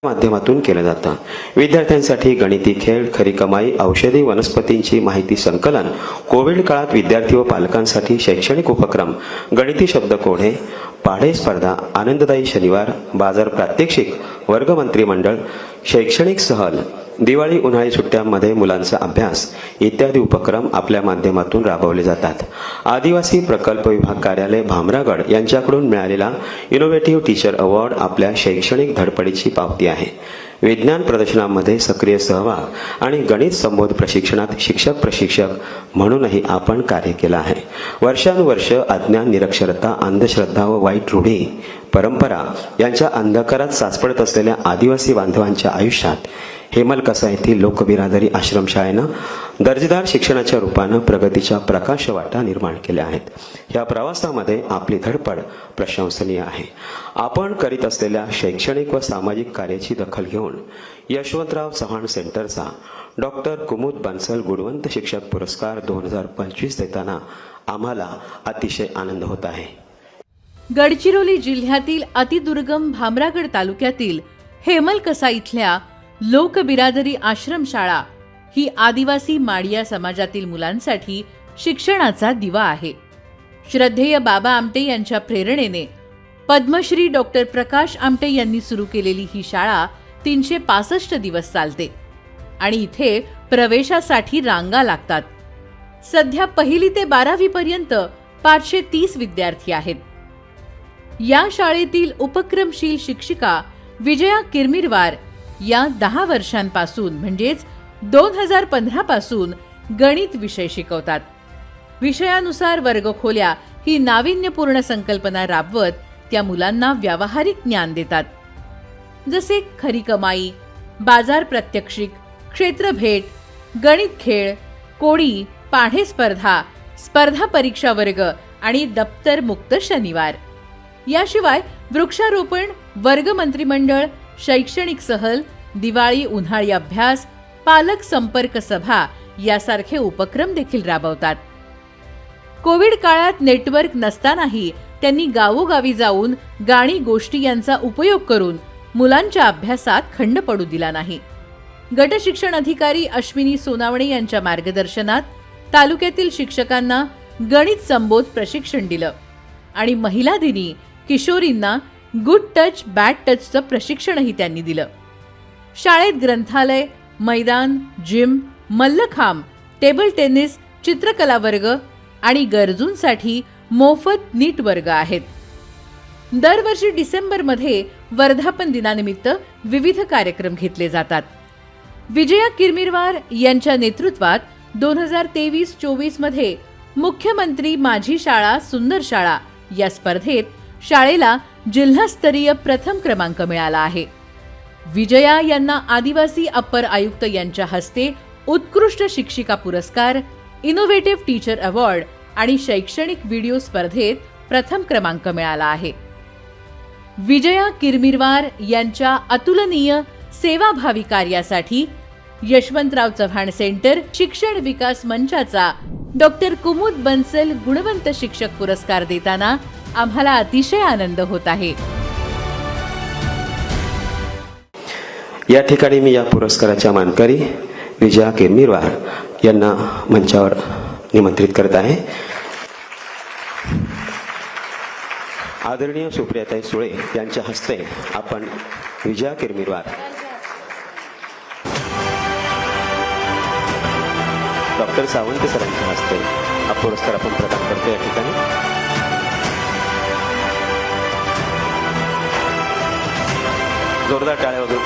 माध्यमातून केलं जातं। विद्यार्थ्यांसाठी गणिती खेळ, खरी कमाई, औषधी वनस्पतींची माहिती संकलन, कोविड काळात विद्यार्थी व पालकांसाठी शैक्षणिक उपक्रम, गणिती शब्दकोडे, पाढे स्पर्धा, आनंददायी शनिवार, बाजार प्रात्यक्षिक, वर्ग मंत्रिमंडळ, शैक्षणिक सहल, दिवाळी उन्हाळी सुट्ट्यांमध्ये मुलांचा अभ्यास इत्यादी उपक्रम आपल्या माध्यमातून राबवले जातात। आदिवासी प्रकल्प विभाग कार्यालय भामरागड यांच्याकडून मिळालेला इनोव्हेटिव्ह टीचर अवॉर्ड आपल्या शैक्षणिक धडपडीची पावती आहे। विज्ञान प्रदर्शनामध्ये सक्रिय सहभाग आणि गणित संबोध प्रशिक्षणात प्रशिक्षक म्हणूनही आपण कार्य केलं आहे। वर्षानुवर्ष अज्ञान, निरक्षरता, अंधश्रद्धा व वाईट रूढी परंपरा यांच्या अंधकारात साचपडत असलेल्या आदिवासी बांधवांच्या आयुष्यात हेमल कसा येथील लोकबिरादरी आश्रमशाळेनं दर्जेदार शिक्षणाच्या रूपानं प्रगतीच्या प्रकाशवाटा निर्माण केल्या आहेत। या प्रवासामध्ये आपली धडपड प्रशंसनीय आहे। आपण करीत असलेल्या शैक्षणिक व सामाजिक कार्याची दखल घेऊन यशवंतराव चव्हाण सेंटरचा डॉक्टर कुमुद बन्सल गुणवंत शिक्षक पुरस्कार 2025 देताना आम्हाला अतिशय आनंद होत आहे। गडचिरोली जिल्ह्यातील अतिदुर्गम भामरागड तालुक्यातील हेमलकसा इथल्या लोकबिरादरी आश्रमशाळा ही आदिवासी माडिया समाजातील मुलांसाठी शिक्षणाचा दिवा आहे। श्रद्धेय बाबा आमटे यांच्या प्रेरणेने पद्मश्री डॉक्टर प्रकाश आमटे यांनी सुरू केलेली ही शाळा 365 दिवस चालते आणि इथे प्रवेशासाठी रांगा लागतात। सध्या 1ली ते 12वी पर्यंत 530 विद्यार्थी आहेत। या शाळेतील उपक्रमशील शिक्षिका विजया किरमिरवार या 10 वर्षांपासून म्हणजेच 2015 पासून गणित विषय शिकवतात। विषयानुसार वर्गखोल्या ही नाविन्यपूर्ण संकल्पना राबवत त्या मुलांना व्यावहारिक ज्ञान देतात, जसे खरी कमाई, बाजार प्रात्यक्षिक, क्षेत्र भेट, गणित खेळ, कोडी, पाढे स्पर्धा, स्पर्धा परीक्षा वर्ग आणि दप्तर मुक्त शनिवार। याशिवाय वृक्षारोपण, वर्ग मंत्रिमंडळ, शैक्षणिक सहल, दिवाळी उन्हाळी अभ्यास, पालक संपर्क सभा यासारखे उपक्रम देखील राबवतात। कोविड काळात नेटवर्क नसतानाही त्यांनी गावोगावी जाऊन गाणी गोष्टी यांचा उपयोग करून मुलांच्या अभ्यासात खंड पडू दिला नाही। गट शिक्षण अधिकारी अश्विनी सोनावणे यांच्या मार्गदर्शनात तालुक्यातील शिक्षकांना गणित संबोध प्रशिक्षण दिलं आणि महिला दिनी किशोरींना गुड टच बॅड टचचं प्रशिक्षणही त्यांनी दिलं। शाळेत ग्रंथालय, मैदान, जिम, मल्लखांब, टेबल टेनिस, चित्रकला वर्ग आणि गरजूंसाठी मोफत नीट वर्ग आहेत। दरवर्षी डिसेंबरमध्ये वर्धापन दिनानिमित्त विविध कार्यक्रम घेतले जातात। विजया किरमिरवार यांच्या नेतृत्वात 2023-24 मध्ये मुख्यमंत्री माझी शाळा सुंदर शाळा या स्पर्धेत शाळेला जिल्हास्तरीय प्रथम क्रमांक मिळाला आहे। विजया यांना आदिवासी अप्पर आयुक्त यांच्या हस्ते उत्कृष्ट शिक्षिका पुरस्कार, इनोव्हेटिव्ह टीचर अवॉर्ड आणि शैक्षणिक व्हिडिओ स्पर्धेत प्रथम क्रमांक मिळाला आहे। विजया किरमिरवार यांच्या अतुलनीय सेवाभावी कार्यासाठी यशवंतराव चव्हाण सेंटर शिक्षण विकास मंचाचा डॉक्टर कुमुद बन्सल गुणवंत शिक्षक पुरस्कार देताना आम्हाला अतिशय आनंद होत आहे। या ठिकाणी मी या पुरस्काराच्या मानकरी विजया किरमिरवार यांना मंचावर निमंत्रित करत आहे। आदरणीय सुप्रियाताई सुळे यांच्या हस्ते आपण विजया किरमिरवार, डॉक्टर सावंत सरांच्या हस्ते हा पुरस्कार आपण प्रदान करतो। या ठिकाणी जोरदार टाळ्या वगैरे